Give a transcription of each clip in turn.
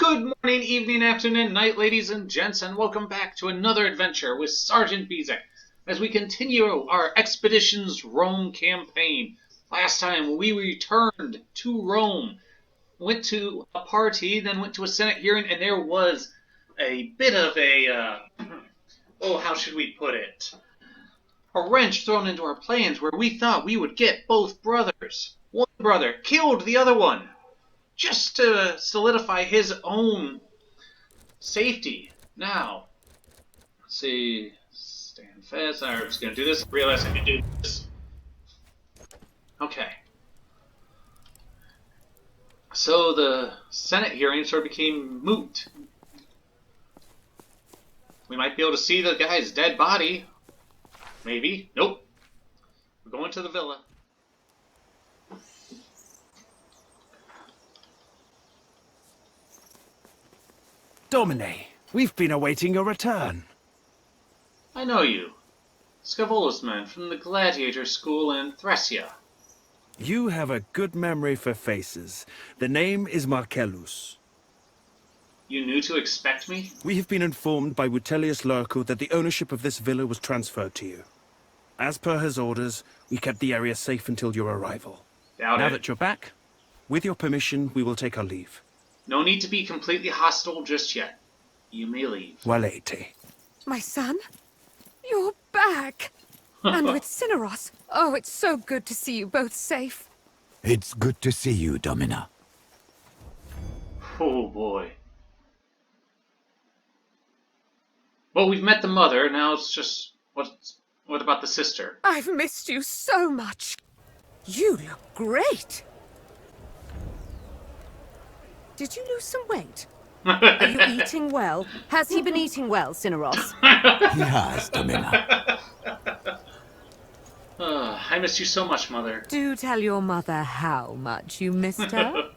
Good morning, evening, afternoon, night, ladies and gents, and welcome back to another adventure with Sergeant Bezek as we continue our Expeditions Rome campaign. Last time we returned to Rome, went to a party, then went to a Senate hearing, and there was a bit of how should we put it? A wrench thrown into our plans where we thought we would get both brothers. One brother killed the other one just to solidify his own safety. Now, let's see. Stand fast. I'm just going to do this. Realize I can do this. Okay. So the Senate hearing sort of became moot. We might be able to see the guy's dead body. Maybe. Nope. We're going to the villa. Domine, we've been awaiting your return. I know you. Scaevolas man from the gladiator school in Thracia. You have a good memory for faces. The name is Marcellus. You knew to expect me? We have been informed by Vitellius Lurco that the ownership of this villa was transferred to you. As per his orders, we kept the area safe until your arrival. Doubt Now it. that you're back, with your permission, we will take our leave. No need to be completely hostile just yet. You may leave. Valete. My son? You're back! And with Cineros. Oh, it's so good to see you both safe. It's good to see you, Domina. Oh boy. Well, we've met the mother, now it's just... What about the sister? I've missed you so much. You look great. Did you lose some weight? Are you eating well? Has he been eating well, Cineros? He has, Domina. I miss you so much, Mother. Do tell your mother how much you missed her.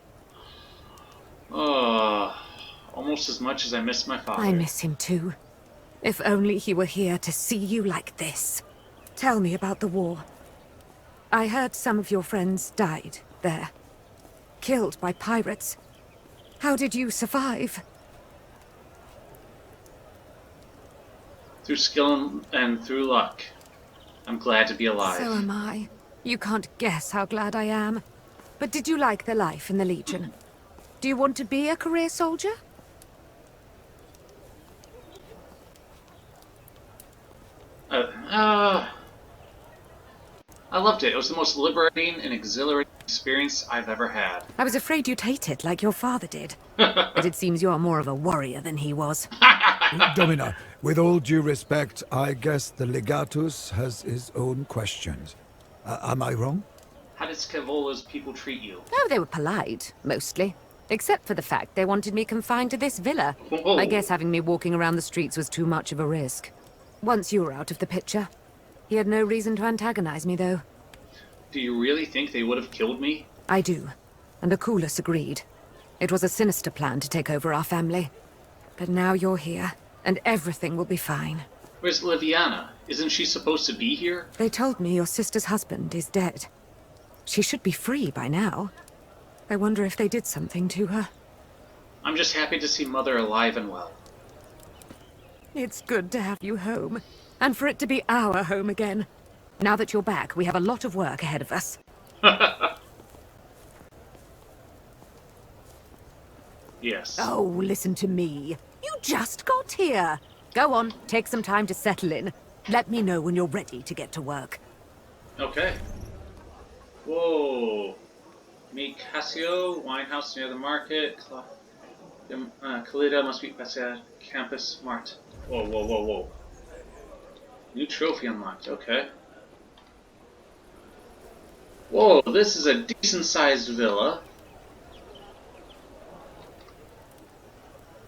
Almost as much as I miss my father. I miss him too. If only he were here to see you like this. Tell me about the war. I heard some of your friends died there. Killed by pirates. How did you survive? Through skill and through luck. I'm glad to be alive. So am I. You can't guess how glad I am. But did you like the life in the Legion? Do you want to be a career soldier? I loved it. It was the most liberating and exhilarating experience I've ever had. I was afraid you'd hate it like your father did. But it seems you are more of a warrior than he was. Domina, with all due respect, I guess the legatus has his own questions. Am I wrong? How did Scaevola's people treat you? Oh, they were polite, mostly. Except for the fact they wanted me confined to this villa. Whoa. I guess having me walking around the streets was too much of a risk. Once you were out of the picture. He had no reason to antagonize me, though. Do you really think they would have killed me? I do. And Akulus agreed. It was a sinister plan to take over our family. But now you're here, and everything will be fine. Where's Liviana? Isn't she supposed to be here? They told me your sister's husband is dead. She should be free by now. I wonder if they did something to her. I'm just happy to see Mother alive and well. It's good to have you home. And for it to be our home again. Now that you're back, we have a lot of work ahead of us. Yes. Oh, listen to me. You just got here. Go on, take some time to settle in. Let me know when you're ready to get to work. Okay. Whoa. Meet Cassio, winehouse near the market. Calida must be Pasea Campus Mart. Whoa, whoa, whoa, whoa. New trophy unlocked, okay. Whoa, this is a decent-sized villa.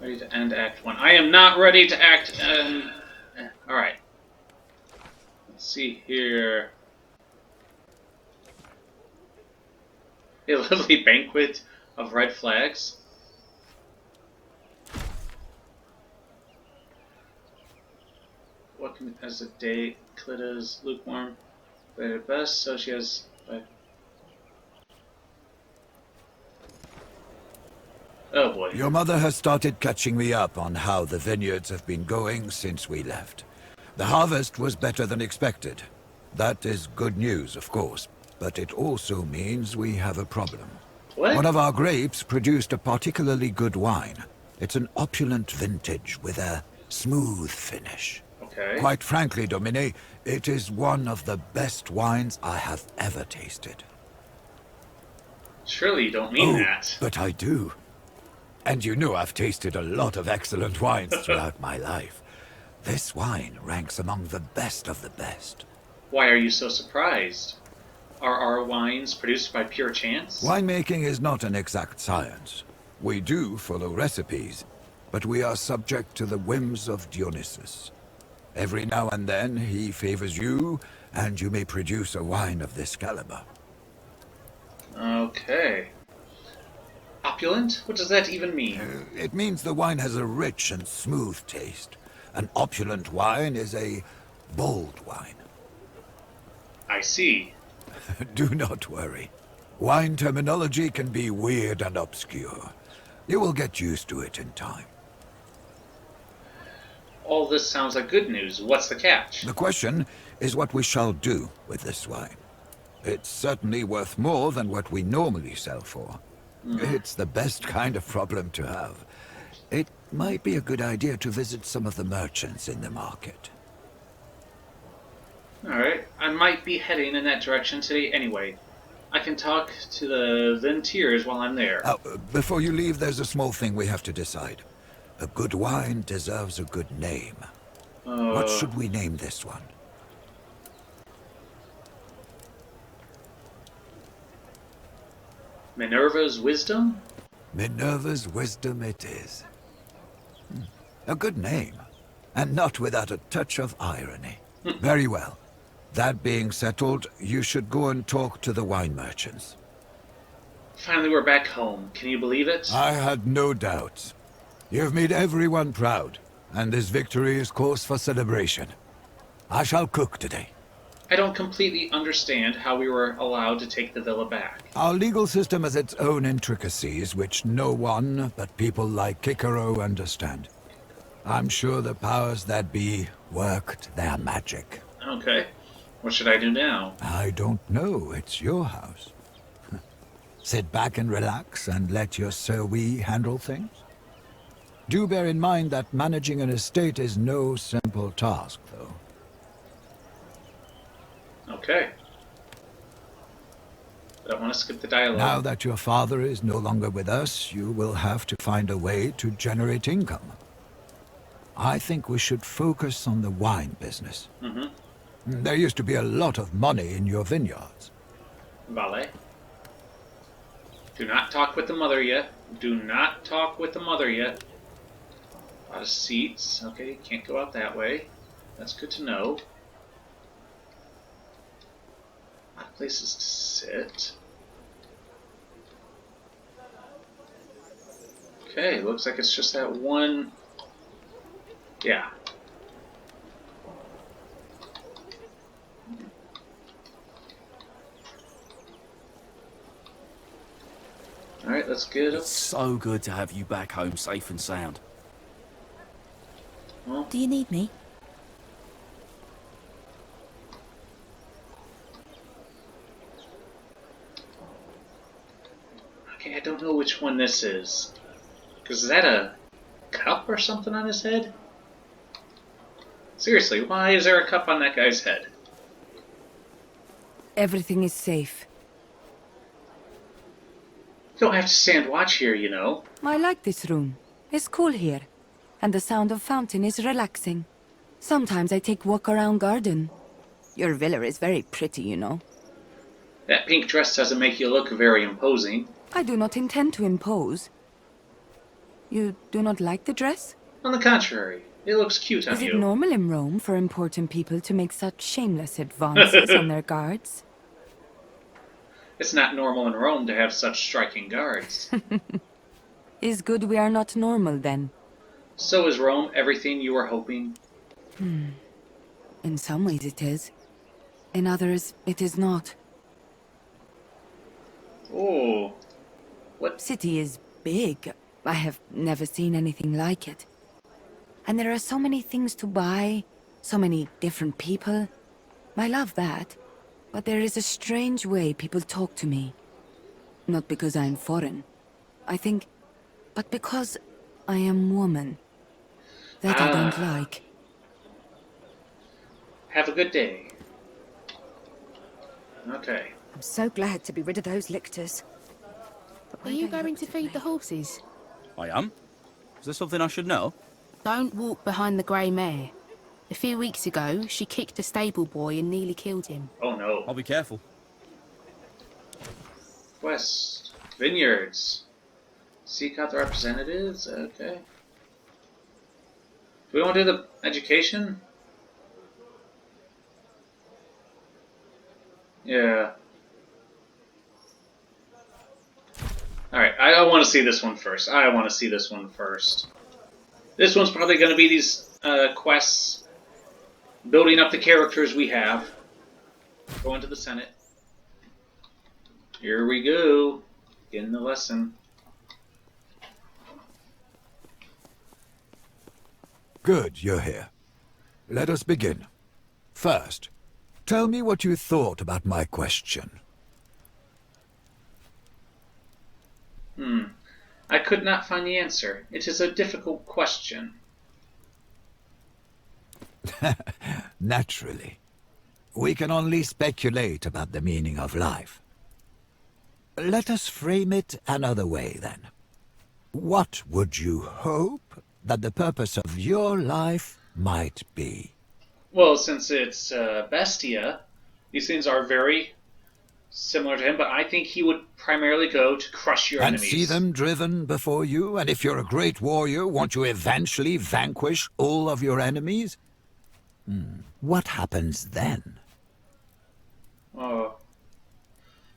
Ready to end Act 1. I am not ready to act... Alright. Let's see here. A lovely banquet of red flags. What can as a day Clita's lukewarm but at best, so she has Oh boy. Your mother has started catching me up on how the vineyards have been going since we left. The harvest was better than expected. That is good news, of course, but it also means we have a problem. What? One of our grapes produced a particularly good wine. It's an opulent vintage with a smooth finish. Okay. Quite frankly, Domine, it is one of the best wines I have ever tasted. Surely you don't mean Oh, that. but I do. And you know I've tasted a lot of excellent wines throughout my life. This wine ranks among the best of the best. Why are you so surprised? Are our wines produced by pure chance? Winemaking is not an exact science. We do follow recipes, but we are subject to the whims of Dionysus. Every now and then he favors you, and you may produce a wine of this caliber. Okay. Opulent? What does that even mean? It means the wine has a rich and smooth taste. An opulent wine is a bold wine. I see. Do not worry. Wine terminology can be weird and obscure. You will get used to it in time. All this sounds like good news. What's the catch? The question is what we shall do with this wine. It's certainly worth more than what we normally sell for. It's the best kind of problem to have. It might be a good idea to visit some of the merchants in the market. Alright, I might be heading in that direction today anyway. I can talk to the Ventiers while I'm there. Before you leave, there's a small thing we have to decide. A good wine deserves a good name. What should we name this one? Minerva's Wisdom? Minerva's Wisdom it is. A good name, and not without a touch of irony. Very well. That being settled, you should go and talk to the wine merchants. Finally, we're back home. Can you believe it? I had no doubts. You've made everyone proud, and this victory is cause for celebration. I shall cook today. I don't completely understand how we were allowed to take the villa back. Our legal system has its own intricacies, which no one but people like Kikaro understand. I'm sure the powers that be worked their magic. Okay. What should I do now? I don't know. It's your house. Sit back and relax and let your Sir Wee handle things. Do bear in mind that managing an estate is no simple task, though. Okay. I don't want to skip the dialogue. Now that your father is no longer with us, you will have to find a way to generate income. I think we should focus on the wine business. There used to be a lot of money in your vineyards. Vale. Do not talk with the mother yet. Do not talk with the mother yet. A lot of seats. Okay, can't go out that way. That's good to know. A lot of places to sit. Okay, looks like it's just that one. Yeah. Alright, let's get up. It's so good to have you back home safe and sound. Well, Do you need me? okay, I don't know which one this is. Because is that a cup or something on his head? Seriously, why is there a cup on that guy's head? Everything is safe. You don't have to stand watch here, you know. I like this room. It's cool here. And the sound of fountain is relaxing. Sometimes I take walk around garden. Your villa is very pretty, you know. That pink dress doesn't make you look very imposing. I do not intend to impose. You do not like the dress? On the contrary, it looks cute on Is it you. normal in Rome for important people to make such shameless advances on their guards? It's not normal in Rome to have such striking guards. Is good we are not normal then? So is Rome everything you were hoping? In some ways it is. In others, it is not. Oh. What? City is big, I have never seen anything like it. And there are so many things to buy, so many different people. I love that. But there is a strange way people talk to me. Not because I am foreign, I think, but because I am woman. That I don't like. Have a good day. Okay. I'm so glad to be rid of those lictors. But Are why you they going looked to at feed me. the horses? I am? Is there something I should know? Don't walk behind the grey mare. A few weeks ago, she kicked a stable boy and nearly killed him. Oh no. I'll be careful. Quest. Vineyards. Seek out the representatives? Okay. Do we want to do the education? Yeah. Alright, I want to see this one first. This one's probably going to be these quests. Building up the characters we have. Going to the Senate. Here we go. Getting the lesson. Good, you're here. Let us begin. First, tell me what you thought about my question. I could not find the answer. It is a difficult question. Naturally. We can only speculate about the meaning of life. Let us frame it another way, then. What would you hope that the purpose of your life might be? Well, since it's Bestia, these things are very similar to him, but I think he would primarily go to crush your And enemies. see them driven before you? And if you're a great warrior, won't you eventually vanquish all of your enemies? What happens then? Oh.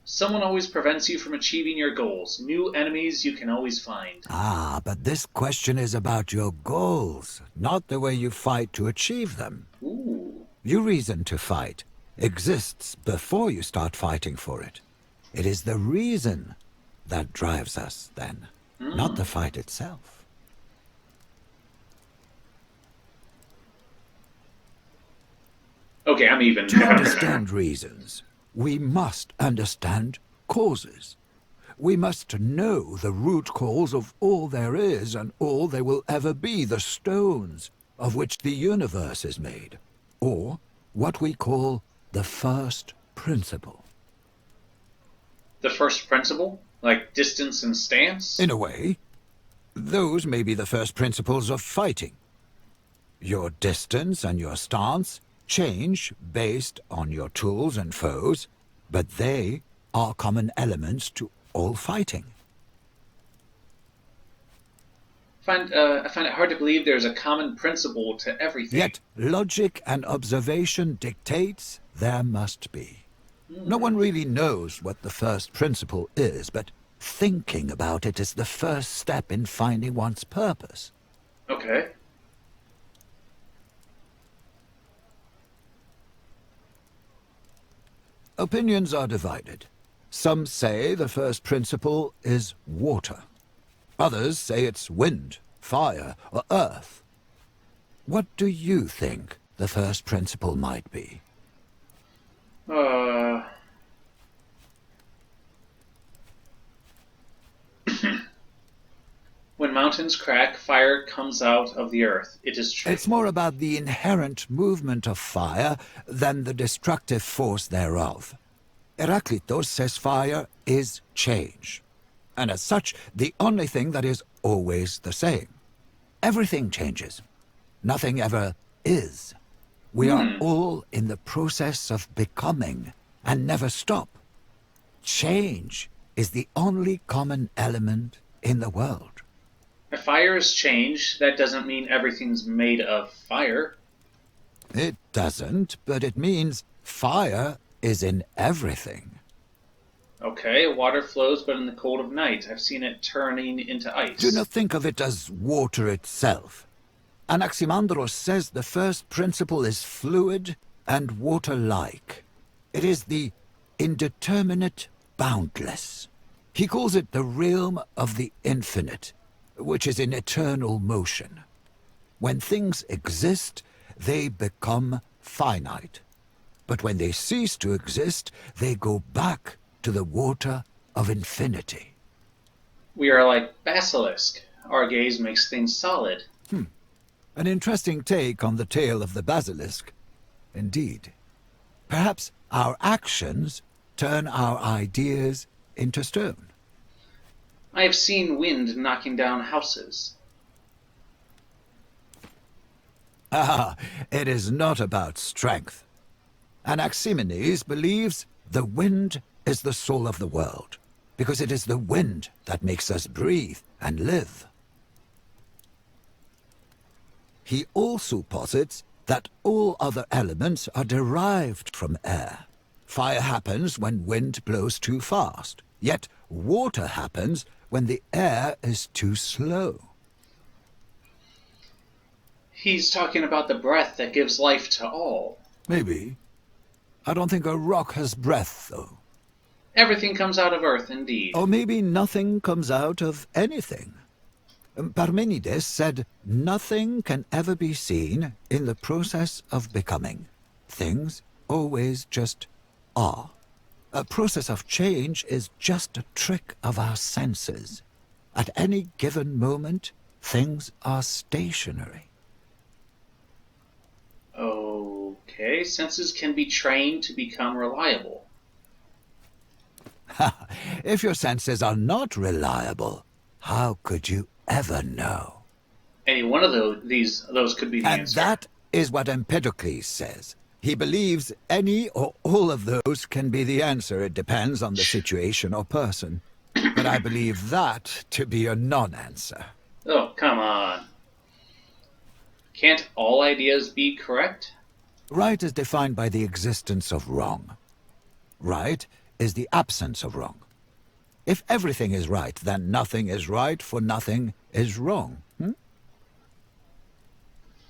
Someone always prevents you from achieving your goals. New enemies you can always find. Ah, but this question is about your goals, not the way you fight to achieve them. Ooh. Your reason to fight exists before you start fighting for it. It is the reason that drives us, then, not the fight itself. Okay, I'm even. To understand reasons, we must understand causes. We must know the root cause of all there is and all there will ever be, the stones of which the universe is made, or what we call the first principle. The first principle? Like distance and stance? In a way, those may be the first principles of fighting. Your distance and your stance change based on your tools and foes, but they are common elements to all fighting. I find it hard to believe there's a common principle to everything. Yet logic and observation dictates there must be. No one really knows what the first principle is, but thinking about it is the first step in finding one's purpose. Okay. Opinions are divided. Some say the first principle is water. Others say it's wind, fire, or earth. What do you think the first principle might be? When mountains crack, fire comes out of the earth. It is true. It's more about the inherent movement of fire than the destructive force thereof. Heraclitus says fire is change, and as such, the only thing that is always the same. Everything changes. Nothing ever is. We are all in the process of becoming, and never stop. Change is the only common element in the world. If fire is change, that doesn't mean everything's made of fire. It doesn't, but it means fire is in everything. Okay, water flows, but in the cold of night, I've seen it turning into ice. Do not think of it as water itself. Anaximandros says the first principle is fluid and water-like. It is the indeterminate boundless. He calls it the realm of the infinite, which is in eternal motion. When things exist, they become finite. But when they cease to exist, they go back to the water of infinity. We are like basilisk. Our gaze makes things solid. An interesting take on the tale of the basilisk. Indeed. Perhaps our actions turn our ideas into stone. I have seen wind knocking down houses. Ah, it is not about strength. Anaximenes believes the wind is the soul of the world, because it is the wind that makes us breathe and live. He also posits that all other elements are derived from air. Fire happens when wind blows too fast, yet water happens when the air is too slow. He's talking about the breath that gives life to all. Maybe. I don't think a rock has breath, though. Everything comes out of earth, indeed. Or maybe nothing comes out of anything. Parmenides said nothing can ever be seen in the process of becoming. Things always just are. A process of change is just a trick of our senses. At any given moment, things are stationary. Okay, senses can be trained to become reliable. If your senses are not reliable, how could you ever know? Any one of those could be the And answer. that is what Empedocles says. He believes any or all of those can be the answer. It depends on the situation or person. But I believe that to be a non-answer. Oh, come on. Can't all ideas be correct? Right is defined by the existence of wrong. Right is the absence of wrong. If everything is right, then nothing is right, for nothing is wrong.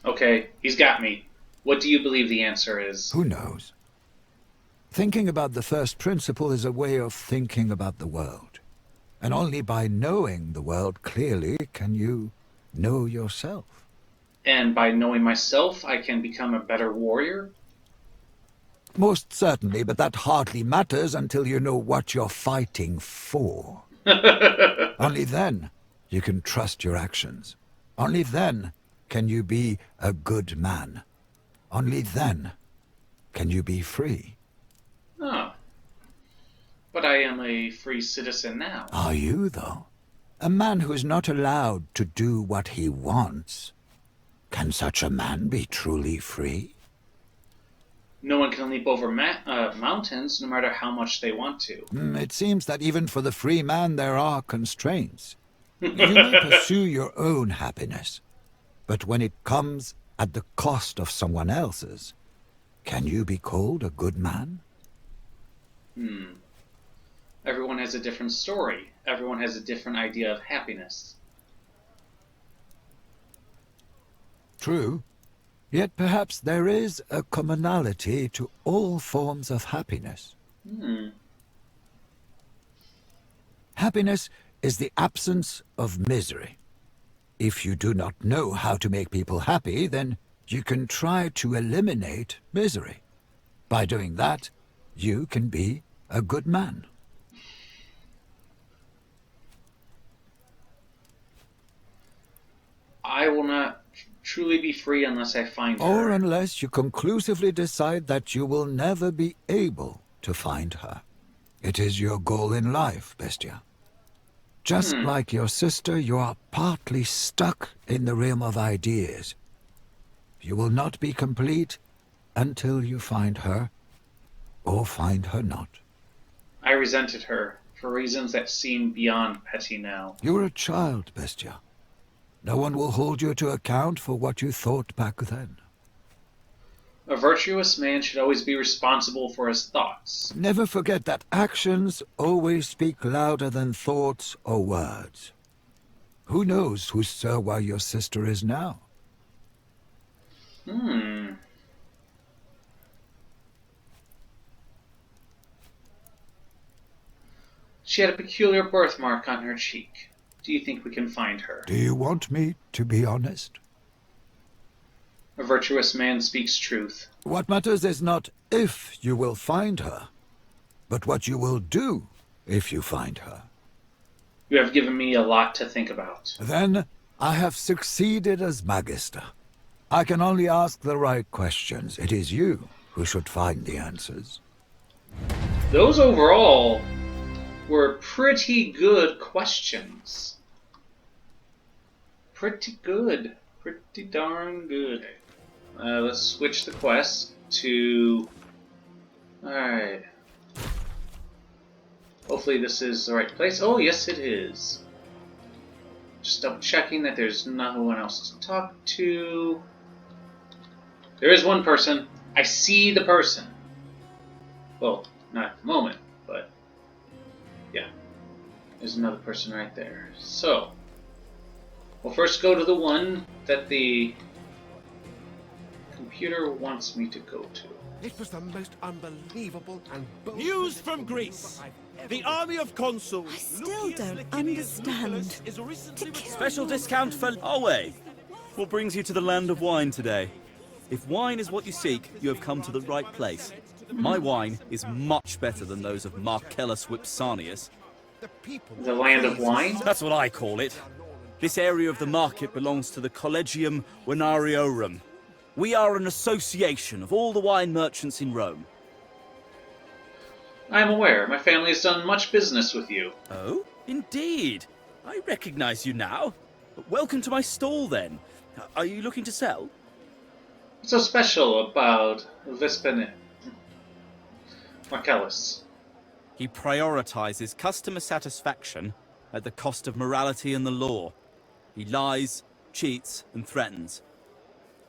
Okay, he's got me. What do you believe the answer is? Who knows? Thinking about the first principle is a way of thinking about the world. And only by knowing the world clearly can you know yourself. And by knowing myself, I can become a better warrior? Most certainly, but that hardly matters until you know what you're fighting for. Only then you can trust your actions. Only then can you be a good man. Only then can you be free. Oh. But I am a free citizen now. Are you, though? A man who is not allowed to do what he wants. Can such a man be truly free? No one can leap over mountains, no matter how much they want to. It seems that even for the free man there are constraints. You may pursue your own happiness, but when it comes at the cost of someone else's, can you be called a good man? Everyone has a different story. Everyone has a different idea of happiness. True. Yet perhaps there is a commonality to all forms of happiness. Happiness is the absence of misery. If you do not know how to make people happy, then you can try to eliminate misery. By doing that, you can be a good man. I will not truly be free unless I find her. Or unless you conclusively decide that you will never be able to find her. It is your goal in life, Bestia. Just like your sister, you are partly stuck in the realm of ideas. You will not be complete until you find her, or find her not. I resented her, for reasons that seem beyond petty now. You are a child, Bestia. No one will hold you to account for what you thought back then. A virtuous man should always be responsible for his thoughts. Never forget that actions always speak louder than thoughts or words. Who knows whose Serwa your sister is now? She had a peculiar birthmark on her cheek. do you think we can find her? Do you want me to be honest? A virtuous man speaks truth. What matters is not if you will find her, but what you will do if you find her. You have given me a lot to think about. Then I have succeeded as Magister. I can only ask the right questions. It is you who should find the answers. Those overall were pretty good questions. Pretty good. Pretty darn good. Let's switch the quest to... Alright. Hopefully this is the right place. Oh, yes it is. Just double checking that there's no one else to talk to. There is one person. I see the person. Well, not at the moment, but yeah. There's another person right there. So, we'll first go to the one that the computer wants me to go to. It was the most unbelievable and bold News from Greece. The army of consuls. I still don't understand. Special discount for Owe. What brings you to the land of wine today? If wine is what you seek, you have come to the right place. My wine is much better than those of Marcellus Vipsanius. The land of wine? That's what I call it. This area of the market belongs to the Collegium Venariorum. We are an association of all the wine merchants in Rome. I am aware. My family has done much business with you. Oh, indeed. I recognize you now. Welcome to my stall, then. Are you looking to sell? What's so special about Marcellus? He prioritizes customer satisfaction at the cost of morality and the law. He lies, cheats, and threatens.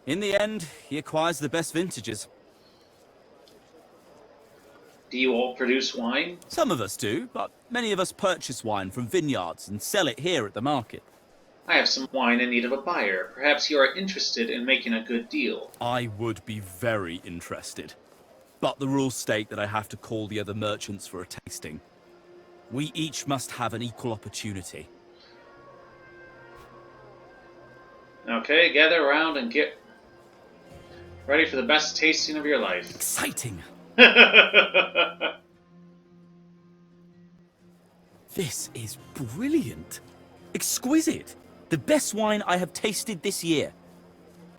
In the end, he acquires the best vintages. Do you all produce wine? Some of us do, but many of us purchase wine from vineyards and sell it here at the market. I have some wine in need of a buyer. Perhaps you are interested in making a good deal. I would be very interested. But the rules state that I have to call the other merchants for a tasting. We each must have an equal opportunity. Okay, gather around and get ready for the best tasting of your life. Exciting! This is brilliant. Exquisite. The best wine I have tasted this year.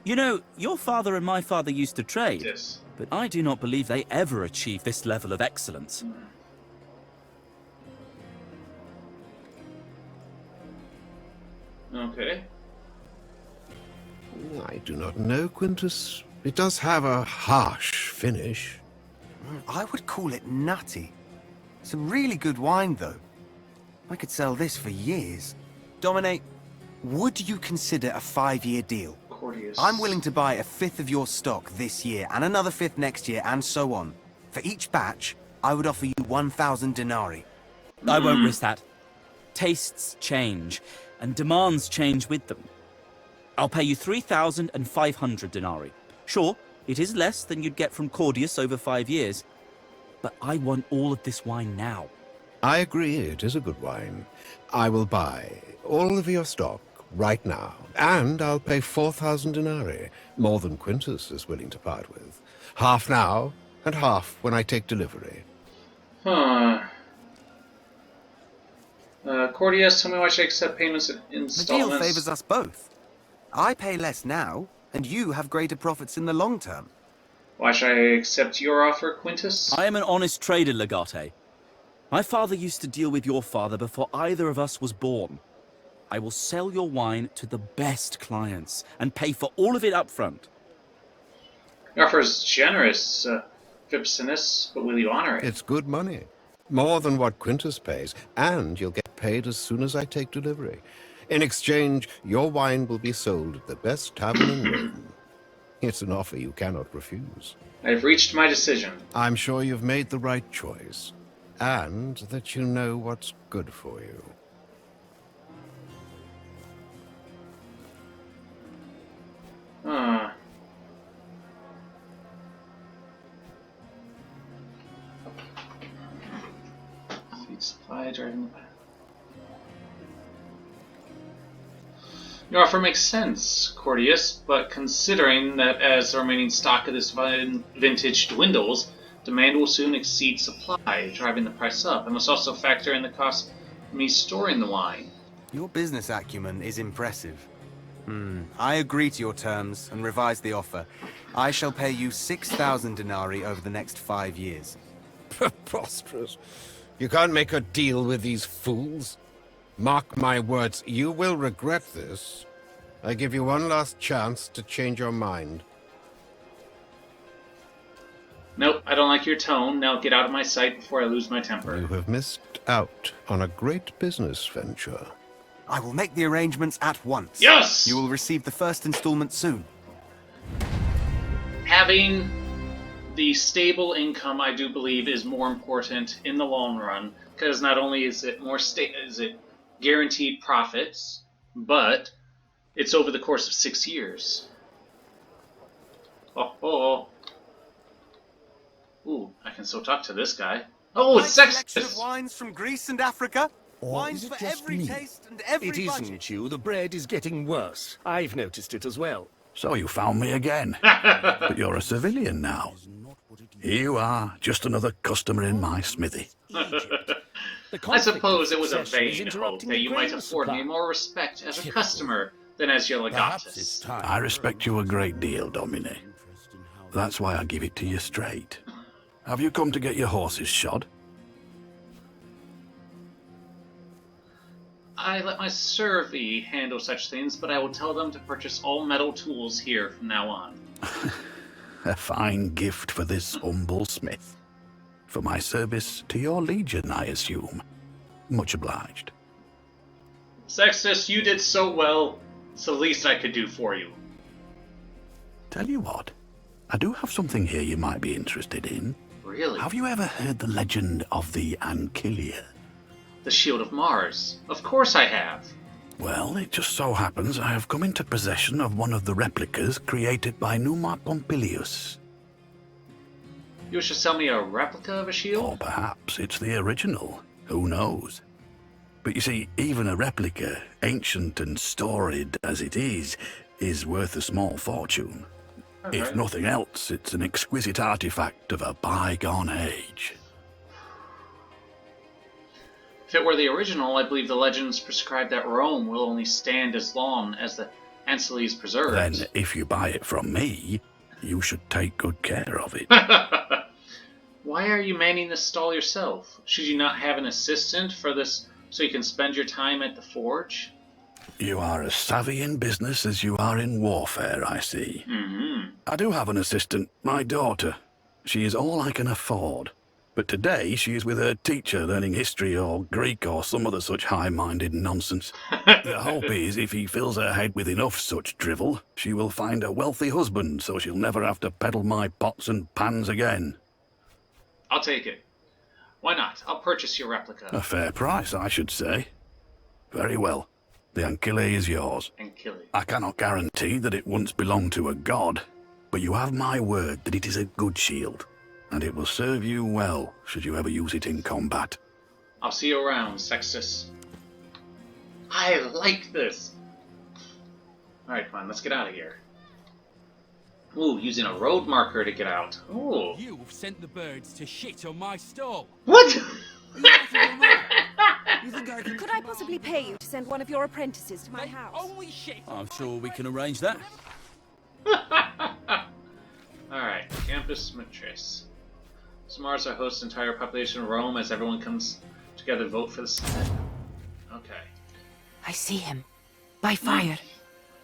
You know, your father and my father used to trade, Yes. but I do not believe they ever achieved this level of excellence. Okay. I do not know, Quintus. It does have a harsh finish. I would call it nutty. Some really good wine, though. I could sell this for years. Domine, would you consider a 5-year deal? Cordius. I'm willing to buy a fifth of your stock this year, and another fifth next year, and so on. For each batch, I would offer you 1,000 denarii. I won't risk that. Tastes change, and demands change with them. I'll pay you 3,500 denarii. Sure, it is less than you'd get from Cordius over 5 years, but I want all of this wine now. I agree, it is a good wine. I will buy all of your stock right now, and I'll pay 4,000 denarii, more than Quintus is willing to part with. Half now, and half when I take delivery. Huh. Cordius, tell me why I should accept payments in The deal installments. favors us both. I pay less now, and you have greater profits in the long term. Why should I accept your offer, Quintus? I am an honest trader, Legate. My father used to deal with your father before either of us was born. I will sell your wine to the best clients and pay for all of it up front. Your offer is generous, Vipsinus, but will you honor it? It's good money. More than what Quintus pays, and you'll get paid as soon as I take delivery. In exchange, your wine will be sold at the best tavern in Rome. It's an offer you cannot refuse. I've reached my decision. I'm sure you've made the right choice, and that you know what's good for you. Huh. Feed supply, driving the Your offer makes sense, Cordius, but considering that as the remaining stock of this vintage dwindles, demand will soon exceed supply, driving the price up. I must also factor in the cost of me storing the wine. Your business acumen is impressive. I agree to your terms and revise the offer. I shall pay you 6,000 denarii over the next 5 years. Preposterous. You can't make a deal with these fools. Mark my words, you will regret this. I give you one last chance to change your mind. Nope, I don't like your tone. Now get out of my sight before I lose my temper. You have missed out on a great business venture. I will make the arrangements at once. Yes! You will receive the first installment soon. Having the stable income, I do believe, is more important in the long run, because not only is it guaranteed profits, but it's over the course of 6 years. Oh. Ooh, I can still talk to this guy. Oh, it's selection of Sextus! wines from Greece and Africa. Or Wines is it for just every me? taste and every It budget. isn't you. The bread is getting worse. I've noticed it as well. So you found me again. But you're a civilian now. Here you are, just another customer in my smithy. I suppose it was a vain hope that you might afford me more respect as a customer than as your legatus. I respect you a great deal, Domine. That's why I give it to you straight. Have you come to get your horses shod? I let my servy handle such things, but I will tell them to purchase all metal tools here from now on. A fine gift for this humble smith. For my service to your legion, I assume. Much obliged. Sextus, you did so well. It's the least I could do for you. Tell you what, I do have something here you might be interested in. Really? Have you ever heard the legend of the Ancilia? The Shield of Mars. Of course I have. Well, it just so happens I have come into possession of one of the replicas created by Numa Pompilius. You wish to sell me a replica of a shield? Or perhaps it's the original. Who knows? But you see, even a replica, ancient and storied as it is worth a small fortune. Okay. If nothing else, it's an exquisite artifact of a bygone age. If it were the original, I believe the legends prescribe that Rome will only stand as long as the Ancile is preserved. Then, if you buy it from me, you should take good care of it. Why are you manning this stall yourself? Should you not have an assistant for this so you can spend your time at the forge? You are as savvy in business as you are in warfare, I see. Mm-hmm. I do have an assistant, my daughter. She is all I can afford. But today she is with her teacher learning history or Greek or some other such high-minded nonsense. The hope is if he fills her head with enough such drivel, she will find a wealthy husband so she'll never have to peddle my pots and pans again. I'll take it. Why not? I'll purchase your replica. A fair price, I should say. Very well. The Ancile is yours. Ancile. I cannot guarantee that it once belonged to a god, but you have my word that it is a good shield, and it will serve you well should you ever use it in combat. I'll see you around, Sextus. I like this. Alright, come on, let's get out of here. Ooh, using a road marker to get out. Ooh. You've sent the birds to shit on my stall. What? Could I possibly pay you to send one of your apprentices to my house? Only shit. I'm sure we can arrange that. Alright, Campus Matris. Mars are hosts the entire population of Rome as everyone comes together to vote for the Senate. Okay. I see him. By fire.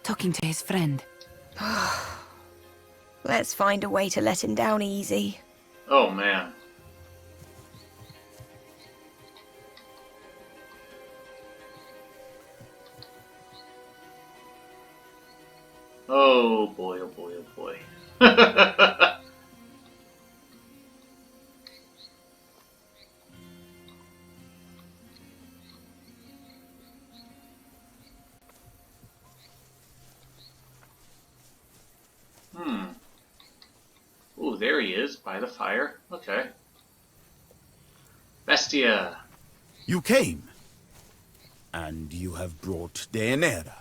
Talking to his friend. Let's find a way to let him down easy. Oh, man. Oh boy, oh boy, oh boy. Ooh, there he is, by the fire. Okay. Bestia. You came. And you have brought Deianira.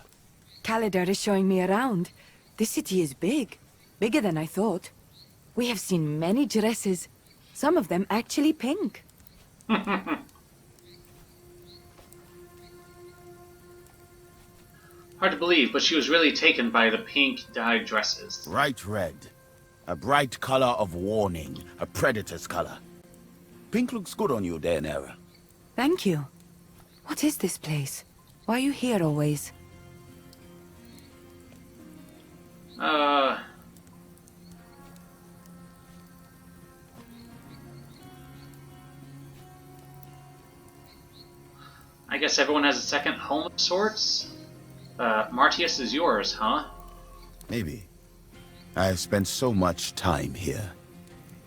Calidar is showing me around. This city is big. Bigger than I thought. We have seen many dresses. Some of them actually pink. Hard to believe, but she was really taken by the pink dyed dresses. Bright red. A bright color of warning. A predator's color. Pink looks good on you, Daenerys. Thank you. What is this place? Why are you here always? I guess everyone has a second home of sorts? Martius is yours, huh? Maybe. I have spent so much time here.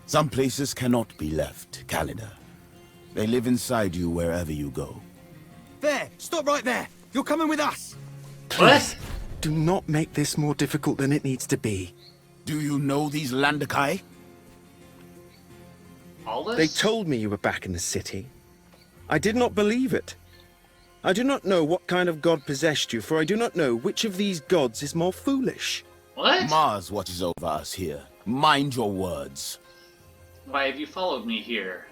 Some places cannot be left, Calidar. They live inside you wherever you go. There! Stop right there! You're coming with us! Please, do not make this more difficult than it needs to be. Do you know these Landakai? All this? They told me you were back in the city. I did not believe it. I do not know what kind of god possessed you, for I do not know which of these gods is more foolish. What? Mars watches over us here. Mind your words. Why have you followed me here?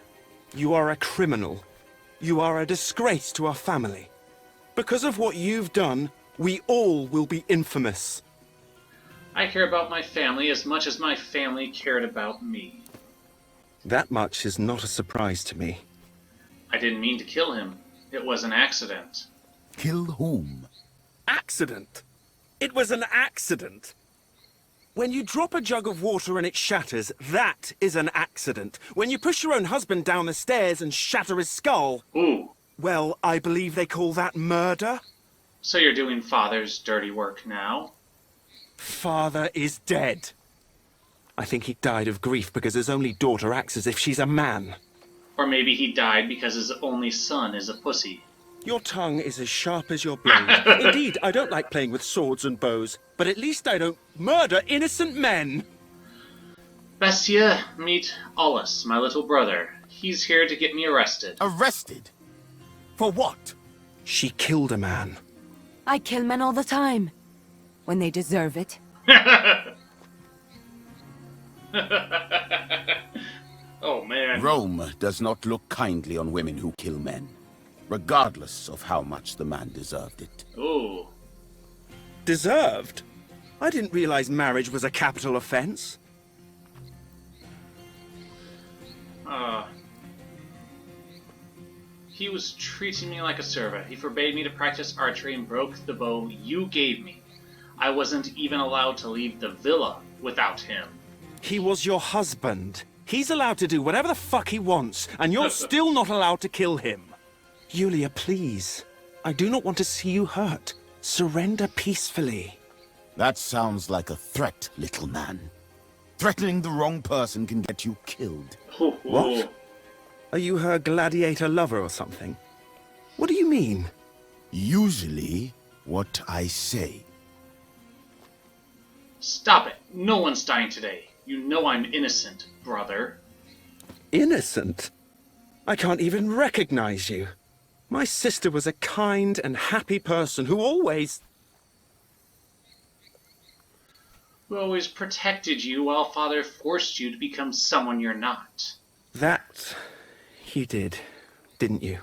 You are a criminal. You are a disgrace to our family. Because of what you've done, we all will be infamous. I care about my family as much as my family cared about me. That much is not a surprise to me. I didn't mean to kill him. It was an accident. Kill whom? Accident? It was an accident. When you drop a jug of water and it shatters, that is an accident. When you push your own husband down the stairs and shatter his skull... Ooh. Well, I believe they call that murder. So you're doing Father's dirty work now? Father is dead. I think he died of grief because his only daughter acts as if she's a man. Or maybe he died because his only son is a pussy. Your tongue is as sharp as your blade. Indeed, I don't like playing with swords and bows, but at least I don't murder innocent men. Bestia, meet Ollis, my little brother. He's here to get me arrested. Arrested? For what? She killed a man. I kill men all the time. When they deserve it. Oh, man. Rome does not look kindly on women who kill men, regardless of how much the man deserved it. Ooh. Deserved? I didn't realize marriage was a capital offense. He was treating me like a servant. He forbade me to practice archery and broke the bow you gave me. I wasn't even allowed to leave the villa without him. He was your husband. He's allowed to do whatever the fuck he wants, and you're still not allowed to kill him. Yulia, please. I do not want to see you hurt. Surrender peacefully. That sounds like a threat, little man. Threatening the wrong person can get you killed. What? Are you her gladiator lover or something? What do you mean? Usually, what I say. Stop it. No one's dying today. You know I'm innocent, brother. Innocent? I can't even recognize you. My sister was a kind and happy person who always protected you while Father forced you to become someone you're not. That you did, didn't you?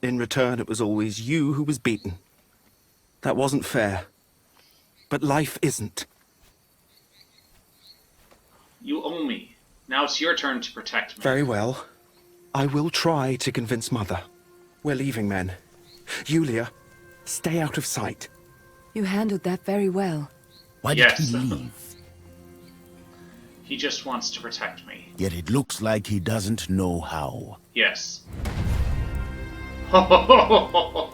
In return, it was always you who was beaten. That wasn't fair. But life isn't. You owe me. Now it's your turn to protect me. Very well. I will try to convince Mother. We're leaving, men. Yulia, stay out of sight. You handled that very well. Why did he leave? He just wants to protect me. Yet it looks like he doesn't know how. Yes. Oh,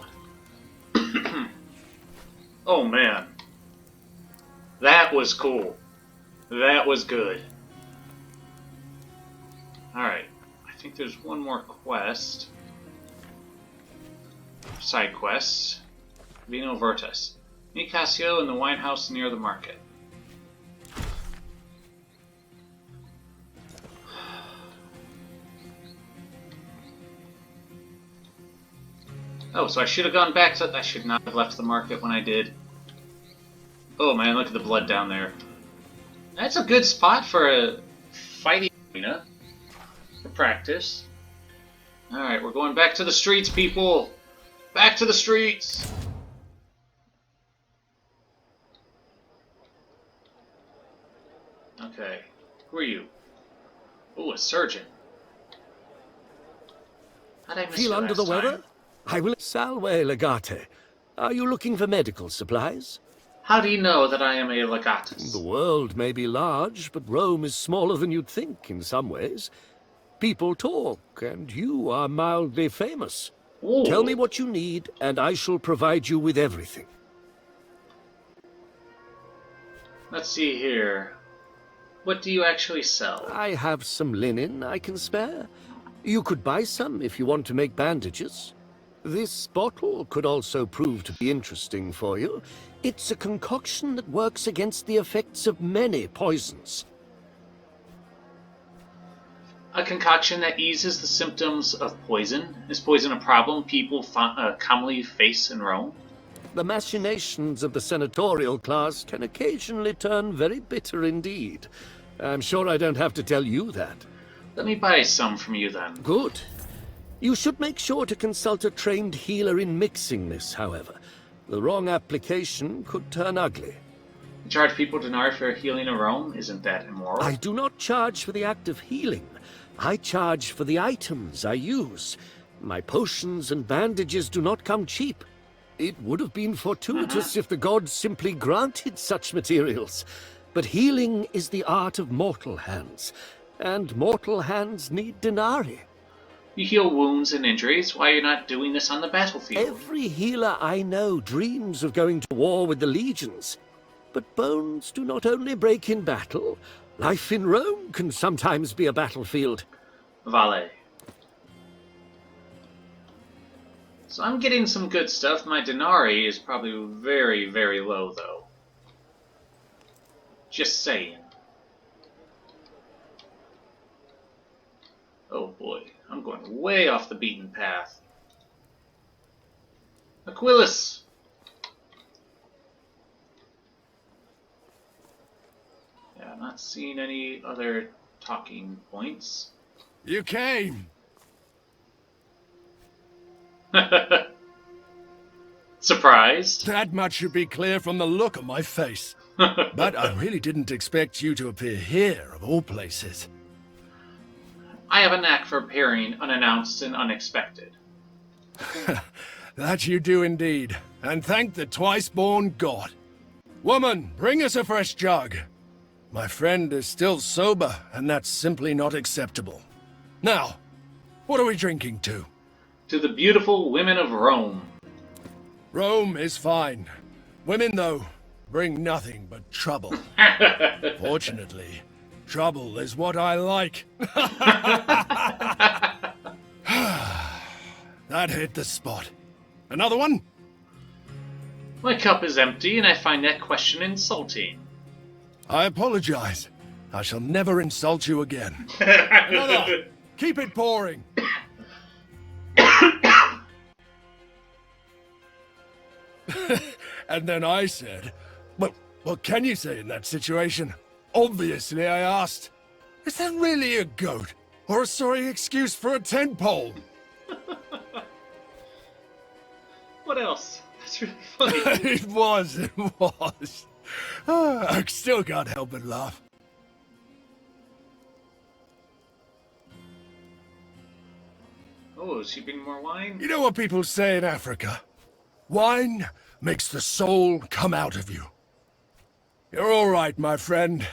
man. That was cool. That was good. Alright. I think there's one more quest. Side quest. Vino Virtus. Meet Cassio in the wine house near the market. Oh, so I should have gone back to... I should not have left the market when I did. Oh man, look at the blood down there. That's a good spot for a fighting arena. For practice. Alright, we're going back to the streets, people! Back to the streets! Okay. Who are you? Oh, a surgeon. How'd I miss Feel you under the last time? weather? I will. Salve legate. Are you looking for medical supplies? How do you know that I am a legatus? The world may be large, but Rome is smaller than you'd think in some ways. People talk, and you are mildly famous. Ooh. Tell me what you need, and I shall provide you with everything. Let's see here. What do you actually sell? I have some linen I can spare. You could buy some if you want to make bandages. This bottle could also prove to be interesting for you. It's a concoction that works against the effects of many poisons. A concoction that eases the symptoms of poison? Is poison a problem people commonly face in Rome? The machinations of the senatorial class can occasionally turn very bitter indeed. I'm sure I don't have to tell you that. Let me buy some from you then. Good. You should make sure to consult a trained healer in mixing this, however. The wrong application could turn ugly. You charge people denarii for healing in Rome? Isn't that immoral? I do not charge for the act of healing. I charge for the items I use. My potions and bandages do not come cheap. It would have been fortuitous if the gods simply granted such materials. But healing is the art of mortal hands, and mortal hands need denarii. You heal wounds and injuries. Why are you not doing this on the battlefield? Every healer I know dreams of going to war with the legions. But bones do not only break in battle. Life in Rome can sometimes be a battlefield. Valet. So I'm getting some good stuff. My denarii is probably very, very low, though. Just saying. Oh boy, I'm going way off the beaten path. Aquilus! Yeah, I'm not seeing any other talking points. You came! Surprised? That much should be clear from the look on my face. But I really didn't expect you to appear here, of all places. I have a knack for appearing unannounced and unexpected. That you do indeed, and thank the twice-born god. Woman, bring us a fresh jug. My friend is still sober, and that's simply not acceptable. Now, what are we drinking to? To the beautiful women of Rome. Rome is fine. Women, though, bring nothing but trouble. Fortunately, trouble is what I like. That hit the spot. Another one? My cup is empty, and I find that question insulting. I apologize. I shall never insult you again. Another! Keep it pouring! And then I said, well, what can you say in that situation? Obviously, I asked, is that really a goat? Or a sorry excuse for a tent pole? What else? That's really funny. It was. I still can't help but laugh. Oh, is she bringing more wine? You know what people say in Africa? Wine makes the soul come out of you. You're all right, my friend.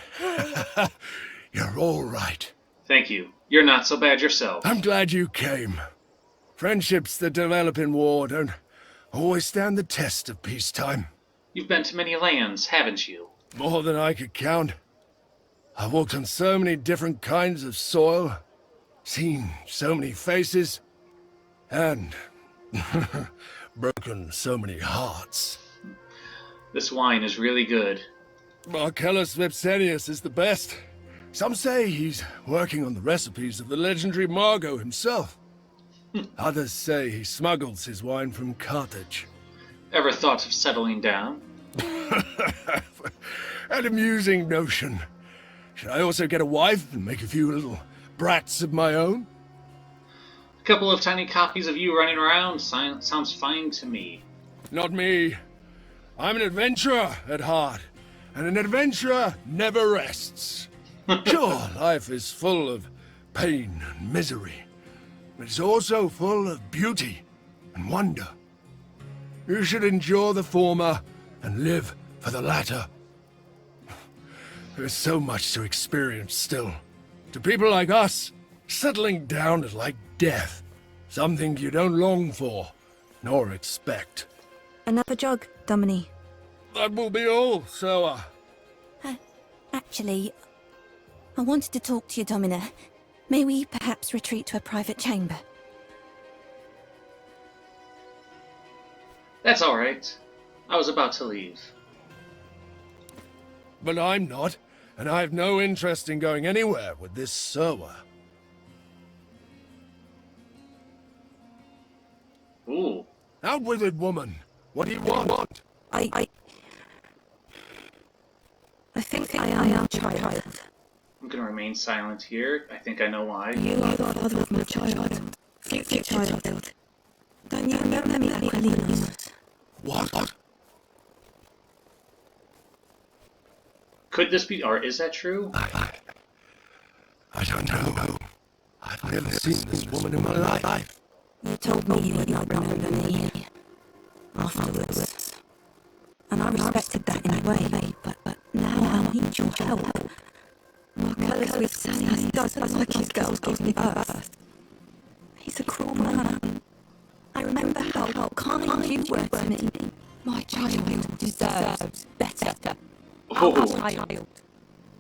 You're all right. Thank you. You're not so bad yourself. I'm glad you came. Friendships that develop in war don't always stand the test of peacetime. You've been to many lands, haven't you? More than I could count. I've walked on so many different kinds of soil, seen so many faces, and broken so many hearts. This wine is really good. Marcellus Vipsenius is the best. Some say he's working on the recipes of the legendary Margot himself. Others say he smuggles his wine from Carthage. Ever thought of settling down? An amusing notion. Should I also get a wife and make a few little brats of my own? A couple of tiny copies of you running around sounds fine to me. Not me. I'm an adventurer at heart, and an adventurer never rests. Sure, life is full of pain and misery, but it's also full of beauty and wonder. You should endure the former and live for the latter. There's so much to experience still. To people like us, settling down is like death. Something you don't long for, nor expect. Another jog, Domini. That will be all, Soa. Actually, I wanted to talk to you, Domina. May we perhaps retreat to a private chamber? That's alright. I was about to leave. But I'm not, and I have no interest in going anywhere with this Soa. Ooh. Outwitted woman, what do you want? I think I am a child. I'm gonna remain silent here. I think I know why. You are the father of my child. Future child. Don't you remember me, Aquilinos? What? Could this be, or is that true? I don't know. I've never seen this woman in my life. You told me you would not remember me. Afterwards. And I respected that in a way, but now I need your help. Marcellus with Sally doesn't like his girls give me birth. He's a cruel man. I remember how kind you were to me. My child deserves better. Our child.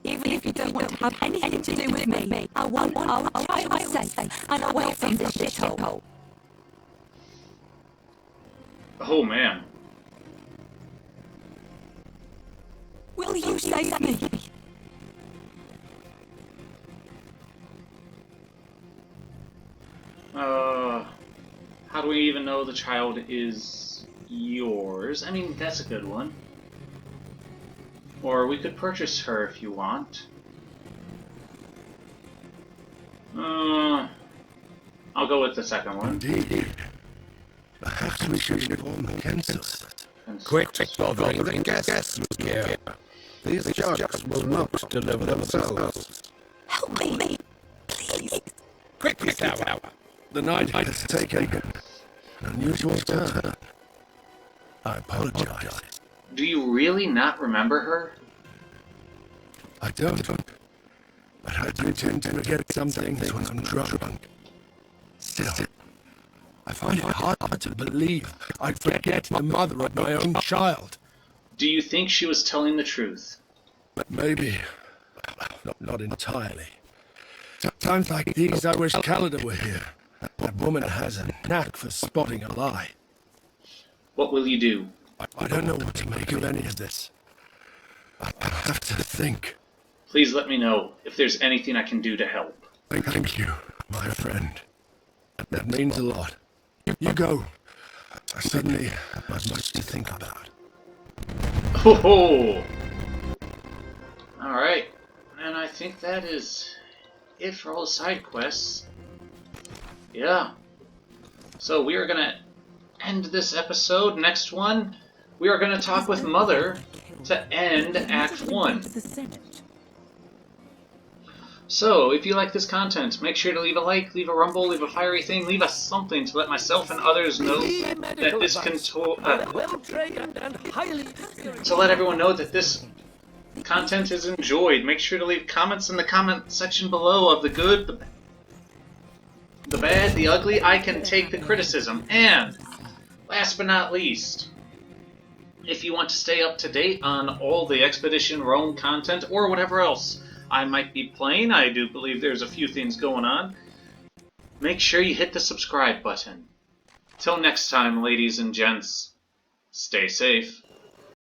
Even if you don't want to have anything to do with me, I want our child safe and away from this shithole. Oh man. Will you save me? How do we even know the child is yours? I mean, that's a good one. Or we could purchase her if you want. I'll go with the second one. Indeed. Perhaps we should inform Kensus. Quick, bothering guests here. These jocks will not deliver themselves. Help me, please. Quickly, Sour. The night has taken an unusual turn. I apologize. Do you really not remember her? I don't. But I do tend to forget some things when I'm drunk. Still, I find it hard to believe I'd forget the mother of my own child. Do you think she was telling the truth? Maybe. Not entirely. Times like these, I wish Calida were here. That woman has a knack for spotting a lie. What will you do? I don't know what to make of any of this. I have to think. Please let me know if there's anything I can do to help. Thank you, my friend. That means a lot. You go. I suddenly have much to think about. Ho ho! Alright, and I think that is it for all the side quests. Yeah. So we are gonna end this episode. Next one, we are gonna talk with Mother to end Act 1. So, if you like this content, make sure to leave a like, leave a rumble, leave a fiery thing, leave us something to let myself and others know that this to let everyone know that this content is enjoyed. Make sure to leave comments in the comment section below of the good, the bad, the ugly. I can take the criticism. And, last but not least, if you want to stay up to date on all the Expedition Rome content or whatever else I might be playing, I do believe there's a few things going on, make sure you hit the subscribe button. Till next time, ladies and gents, stay safe.